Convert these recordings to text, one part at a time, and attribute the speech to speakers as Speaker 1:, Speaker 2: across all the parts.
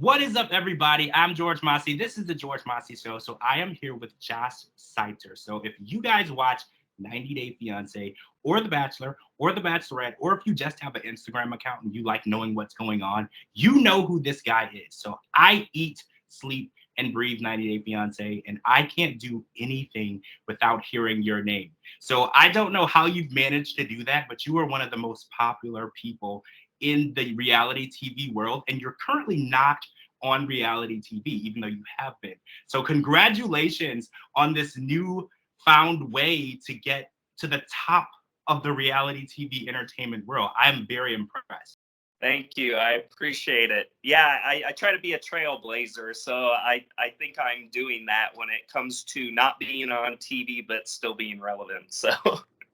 Speaker 1: What is up, everybody? I'm George Mossey. This is the George Mossey Show. So I am here with Josh Seiter. So if you guys watch 90 Day Fiance or The Bachelor or The Bachelorette, or if you just have an Instagram account and you like knowing what's going on, you know who this guy is. So I eat, sleep, and breathe 90 Day Fiance, and I can't do anything without hearing your name. So I don't know how you've managed to do that, but you are one of the most popular people in the reality TV world, and you're currently not on reality TV, even though you have been. So, congratulations on this new found way to get to the top of the reality TV entertainment world. I'm very impressed.
Speaker 2: Thank you. I appreciate it. Yeah, I try to be a trailblazer. So I think I'm doing that when it comes to not being on TV, but still being relevant. So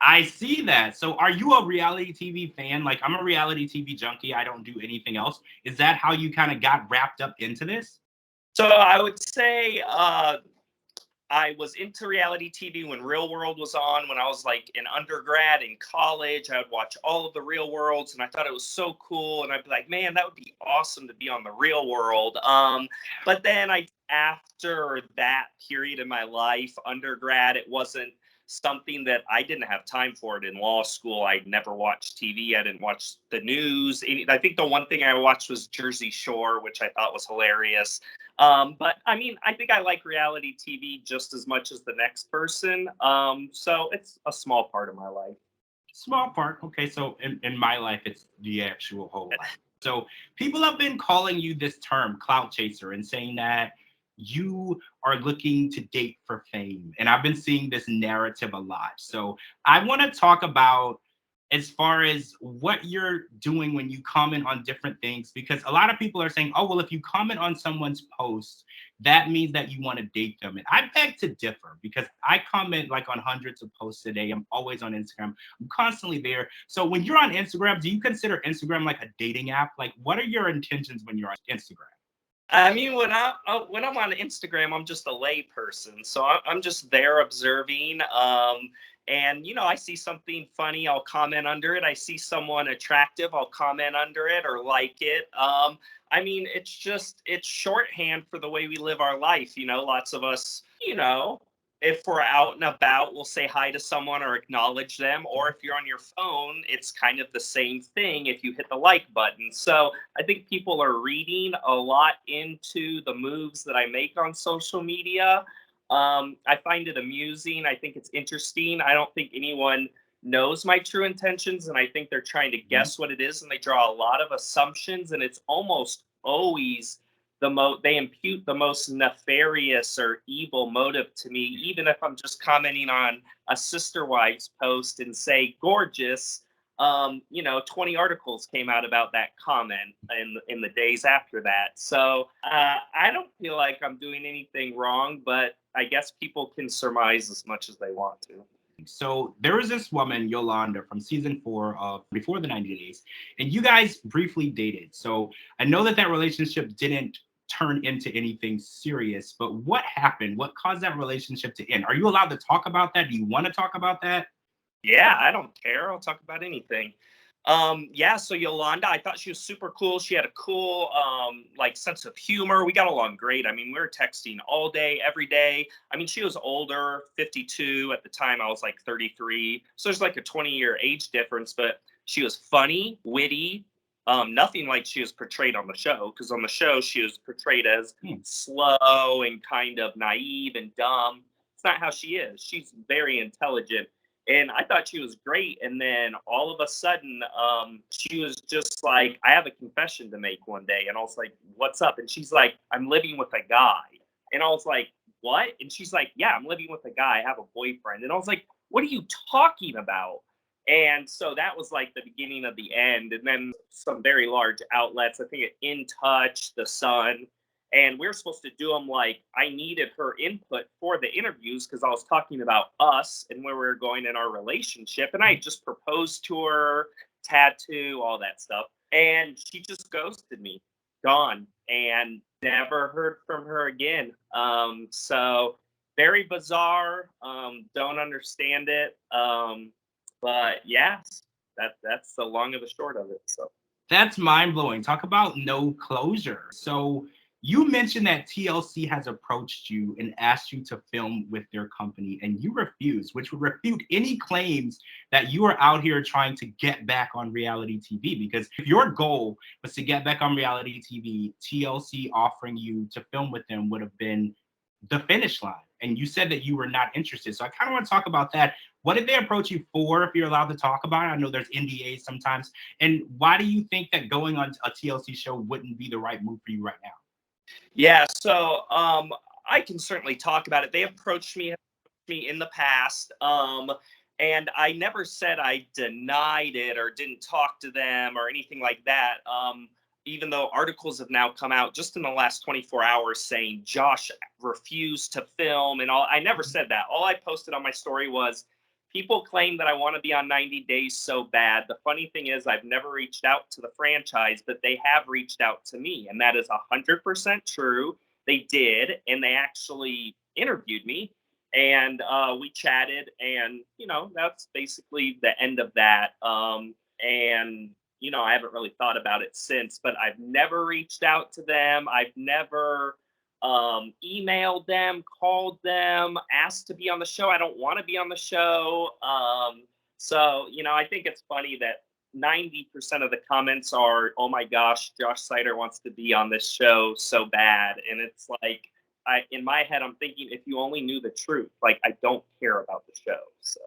Speaker 1: I see that. So, are you a reality TV fan? Like, I'm a reality TV junkie. I don't do anything else. Is that how you kind of got wrapped up into this?
Speaker 2: I would say I was into reality TV when Real World was on. When I was like an undergrad in college, I would watch all of the Real Worlds, and I thought it was so cool. And I'd be like, man, that would be awesome to be on the Real World. But then after that period in my life, undergrad, it wasn't something that I didn't have time for it in law school. I never watched TV. I didn't watch the news. I think the one thing I watched was Jersey Shore, which I thought was hilarious. But I mean, I think I like reality TV just as much as the next person. So it's a small part of my life.
Speaker 1: Small part. Okay, so in my life, it's the actual whole life. So people have been calling you this term, clout chaser, and saying that you are looking to date for fame. And I've been seeing this narrative a lot. So I want to talk about as far as what you're doing when you comment on different things, because a lot of people are saying, oh, well, if you comment on someone's post, that means that you want to date them. And I beg to differ because I comment like on hundreds of posts a day. I'm always on Instagram. I'm constantly there. So when you're on Instagram, do you consider Instagram like a dating app? Like, what are your intentions when you're on Instagram?
Speaker 2: I mean, when I'm on Instagram, I'm just a lay person, so I'm just there observing. And I see something funny, I'll comment under it. I see someone attractive, I'll comment under it or like it. I mean, it's shorthand for the way we live our life. Lots of us, if we're out and about, we'll say hi to someone or acknowledge them. Or if you're on your phone, it's kind of the same thing if you hit the like button. So I think people are reading a lot into the moves that I make on social media. I find it amusing. I think it's interesting. I don't think anyone knows my true intentions, and I think they're trying to
Speaker 1: Mhm.
Speaker 2: guess what it is, and they draw a lot of assumptions, and it's almost always they impute the most nefarious or evil motive to me, even if I'm just commenting on a sister wives post and say gorgeous. 20 articles came out about that comment in the days after that. So I don't feel like I'm doing anything wrong, but I guess people can surmise as much as they want to.
Speaker 1: So there was this woman, Yolanda, from season 4 of Before the 90 Days, and you guys briefly dated. So I know that that relationship didn't turn into anything serious, but what happened? What caused that relationship to end? Are you allowed to talk about that? Do you want to talk about that?
Speaker 2: Yeah, I don't care. I'll talk about anything. Yeah, so Yolanda, I thought she was super cool. She had a cool like sense of humor. We got along great. I mean, we were texting all day, every day. I mean, she was older, 52 at the time. I was like 33. So there's like a 20-year age difference, but she was funny, witty. Nothing like she was portrayed on the show, because on the show she was portrayed as
Speaker 1: Hmm.
Speaker 2: slow and kind of naive and dumb. It's not how she is. She's very intelligent, and I thought she was great. And then all of a sudden, she was just like, I have a confession to make one day. And I was like, what's up? And she's like, I'm living with a guy. And I was like, what? And she's like, yeah, I'm living with a guy. I have a boyfriend. And I was like, what are you talking about? And so that was like the beginning of the end. And then some very large outlets, I think In Touch, The Sun, and we were supposed to do them. Like, I needed her input for the interviews because I was talking about us and where we were going in our relationship, and I just proposed to her, tattoo, all that stuff, and she just ghosted me, gone, and never heard from her again. So very bizarre. Don't understand it. But yeah, that's the long of the short of it. So
Speaker 1: That's mind blowing. Talk about no closure. So you mentioned that TLC has approached you and asked you to film with their company, and you refused, which would refute any claims that you are out here trying to get back on reality TV. Because if your goal was to get back on reality TV, TLC offering you to film with them would have been the finish line. And you said that you were not interested. So I kind of want to talk about that. What did they approach you for, if you're allowed to talk about it? I know there's NDAs sometimes. And why do you think that going on a TLC show wouldn't be the right move for you right now?
Speaker 2: Yeah, so I can certainly talk about it. They approached me in the past, and I never said I denied it or didn't talk to them or anything like that. Even though articles have now come out just in the last 24 hours saying Josh refused to film and all, I never said that. All I posted on my story was people claim that I want to be on 90 Days so bad. The funny thing is, I've never reached out to the franchise, but they have reached out to me, and that is 100% true. They did, and they actually interviewed me, and we chatted, and that's basically the end of that. And I haven't really thought about it since, but I've never reached out to them. I've never emailed them, called them, asked to be on the show. I don't want to be on the show. So, I think it's funny that 90% of the comments are, oh my gosh, Josh Seiter wants to be on this show so bad. And it's like, in my head, I'm thinking, if you only knew the truth, like, I don't care about the show. So.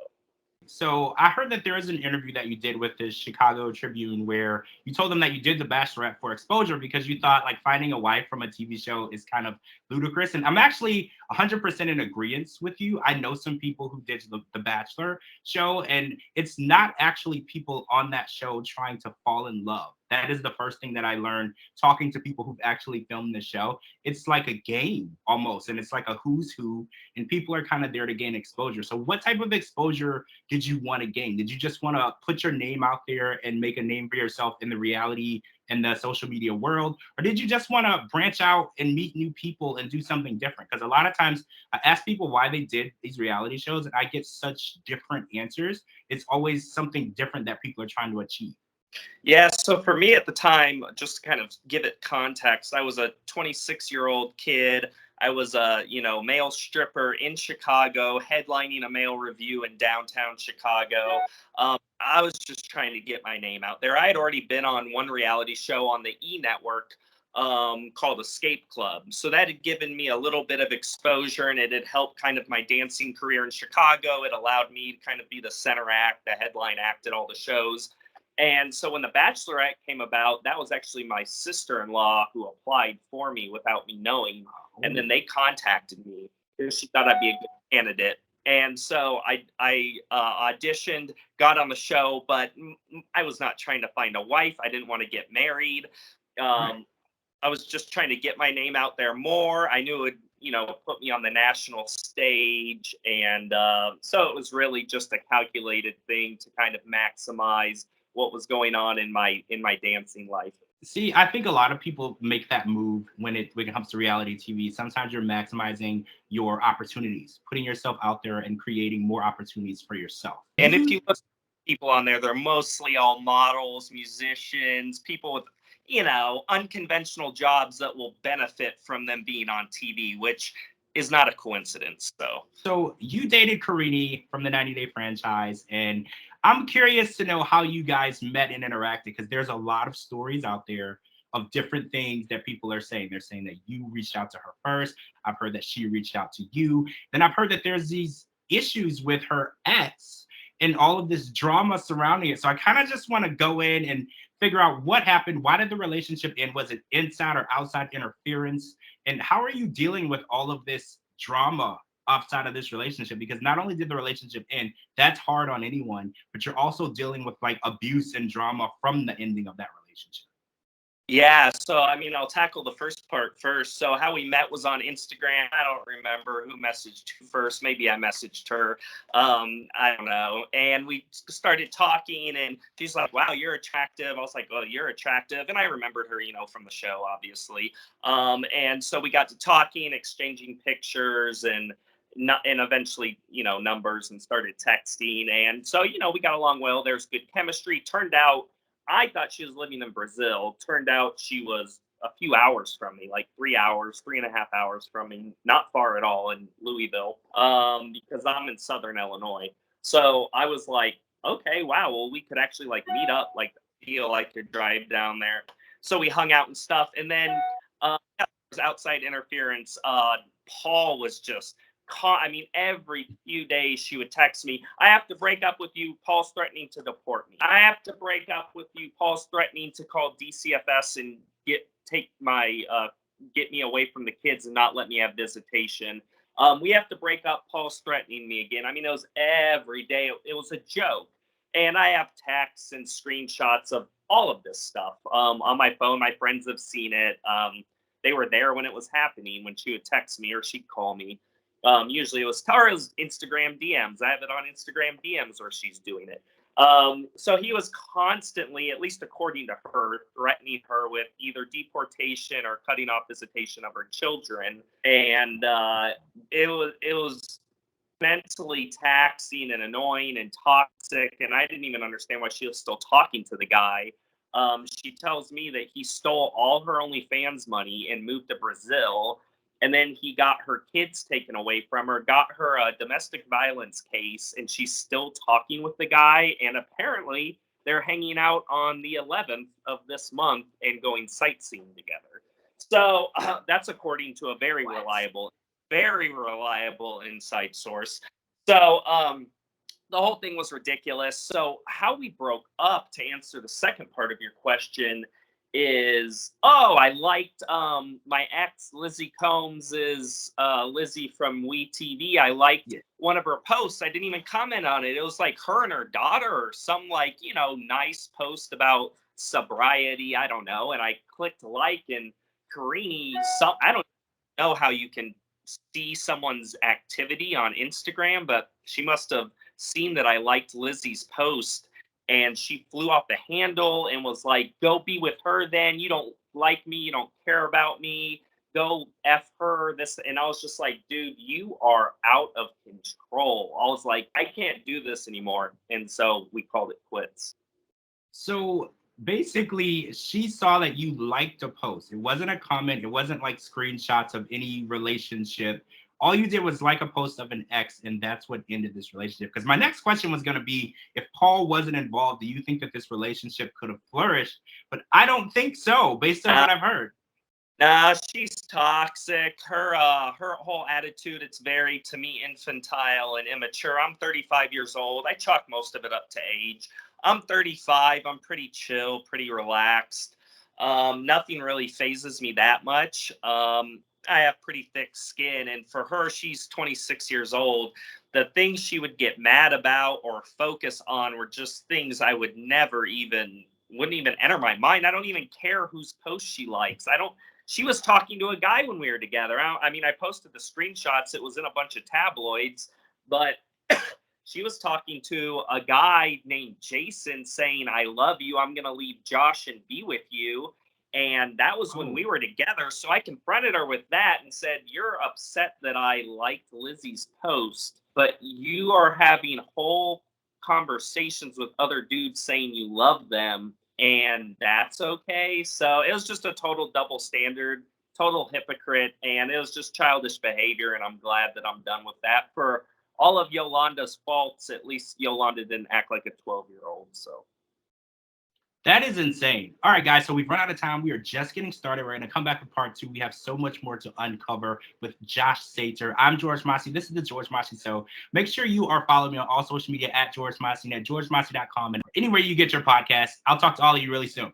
Speaker 1: So I heard that there is an interview that you did with the Chicago Tribune where you told them that you did The Bachelorette for exposure because you thought like finding a wife from a TV show is kind of ludicrous. And I'm actually 100% in agreement with you. I know some people who did the Bachelor show, and it's not actually people on that show trying to fall in love. That is the first thing that I learned talking to people who've actually filmed the show. It's like a game almost, and it's like a who's who, and people are kind of there to gain exposure. So, what type of exposure did you want to gain? Did you just want to put your name out there and make a name for yourself in the reality and the social media world? Or did you just want to branch out and meet new people and do something different? Because a lot of times I ask people why they did these reality shows and I get such different answers. It's always something different that people are trying to achieve.
Speaker 2: Yeah, so for me at the time, just to kind of give it context, I was a 26-year-old kid. I was a, male stripper in Chicago, headlining a male review in downtown Chicago. I was just trying to get my name out there. I had already been on one reality show on the E Network called Escape Club. So that had given me a little bit of exposure, and it had helped kind of my dancing career in Chicago. It allowed me to kind of be the center act, the headline act at all the shows. And so when The Bachelorette came about, that was actually my sister-in-law who applied for me without me knowing. And then they contacted me because she thought I'd be a good candidate. And so I auditioned, got on the show, but I was not trying to find a wife. I didn't want to get married.
Speaker 1: Right.
Speaker 2: I was just trying to get my name out there more. I knew it would, put me on the national stage. And so it was really just a calculated thing to kind of maximize what was going on in my dancing life.
Speaker 1: See, I think a lot of people make that move when it comes to reality TV. Sometimes you're maximizing your opportunities, putting yourself out there and creating more opportunities for yourself.
Speaker 2: And if you look at people on there, they're mostly all models, musicians, people with, unconventional jobs that will benefit from them being on TV, which is not a coincidence.
Speaker 1: So you dated Karini from the 90 Day franchise, and I'm curious to know how you guys met and interacted because there's a lot of stories out there of different things that people are saying. They're saying that you reached out to her first. I've heard that she reached out to you. Then I've heard that there's these issues with her ex and all of this drama surrounding it. So I kind of just want to go in and figure out what happened. Why did the relationship end? Was it inside or outside interference? And how are you dealing with all of this drama outside of this relationship? Because not only did the relationship end, that's hard on anyone, but you're also dealing with like abuse and drama from the ending of that relationship.
Speaker 2: Yeah, so I mean, I'll tackle the first part first. So how we met was on Instagram. I don't remember who messaged who first. Maybe I messaged her. I don't know. And we started talking, and she's like, "Wow, you're attractive." I was like, "Oh, you're attractive," and I remembered her, from the show, obviously. And so we got to talking, exchanging pictures, and eventually, numbers, and started texting. And so, we got along well. There's good chemistry. Turned out I thought she was living in Brazil. Turned out she was a few hours from me, like 3 hours, 3.5 hours from me, not far at all in Louisville, because I'm in Southern Illinois. So I was like, okay, wow, well, we could actually like meet up, like feel I could drive down there. So we hung out and stuff. And then yeah, there was outside interference. Paul was just I mean, every few days she would text me, I have to break up with you. Paul's threatening to deport me. I have to break up with you. Paul's threatening to call DCFS and get me away from the kids and not let me have visitation. We have to break up. Paul's threatening me again. I mean, it was every day. It was a joke. And I have texts and screenshots of all of this stuff on my phone. My friends have seen it. They were there when it was happening, when she would text me or she'd call me. Usually it was Tara's Instagram DMs. I have it on Instagram DMs where she's doing it. So he was constantly, at least according to her, threatening her with either deportation or cutting off visitation of her children. And it was mentally taxing and annoying and toxic. And I didn't even understand why she was still talking to the guy. She tells me that he stole all her OnlyFans money and moved to Brazil. And then he got her kids taken away from her, got her a domestic violence case, and she's still talking with the guy. And apparently they're hanging out on the 11th of this month and going sightseeing together. So that's according to a very reliable inside source. So the whole thing was ridiculous. So how we broke up, to answer the second part of your question, is I liked my ex Lizzie Combs's Lizzie from WeTV. I liked one of her posts. I didn't even comment on it. It was like her and her daughter or some nice post about sobriety. I don't know. And I clicked like, and Karini, I don't know how you can see someone's activity on Instagram, but she must have seen that I liked Lizzie's post, and she flew off the handle and was like, go be with her then. You don't like me. You don't care about me. Go F her. This. And I was just like, dude, you are out of control. I was like, I can't do this anymore. And so we called it quits.
Speaker 1: So basically, she saw that you liked a post. It wasn't a comment. It wasn't like screenshots of any relationship. All you did was like a post of an ex, and that's what ended this relationship. Because my next question was going to be, if Paul wasn't involved, do you think that this relationship could have flourished? But I don't think so, based on what I've heard.
Speaker 2: Nah, she's toxic. Her whole attitude, it's very, to me, infantile and immature. I'm 35 years old. I chalk most of it up to age. I'm 35. I'm pretty chill, pretty relaxed. Nothing really phases me that much. I have pretty thick skin, and for her, she's 26 years old. The things she would get mad about or focus on were just things I wouldn't even enter my mind. I don't even care whose post she likes. She was talking to a guy when we were together. I posted the screenshots. It was in a bunch of tabloids, but she was talking to a guy named Jason saying, I love you. I'm going to leave Josh and be with you. And that was when we were together. So I confronted her with that and said, you're upset that I liked Lizzie's post, but you are having whole conversations with other dudes saying you love them, and that's okay. So it was just a total double standard, total hypocrite, and it was just childish behavior. And I'm glad that I'm done with that. For all of Yolanda's faults, at least Yolanda didn't act like a 12-year-old. So
Speaker 1: that is insane. All right, guys, so we've run out of time. We are just getting started. We're going to come back with part 2. We have so much more to uncover with Josh Seiter. I'm George Mossey. This is the George Mossey Show. Make sure you are following me on all social media at George Mossey, at georgemossey.com, and anywhere you get your podcast. I'll talk to all of you really soon.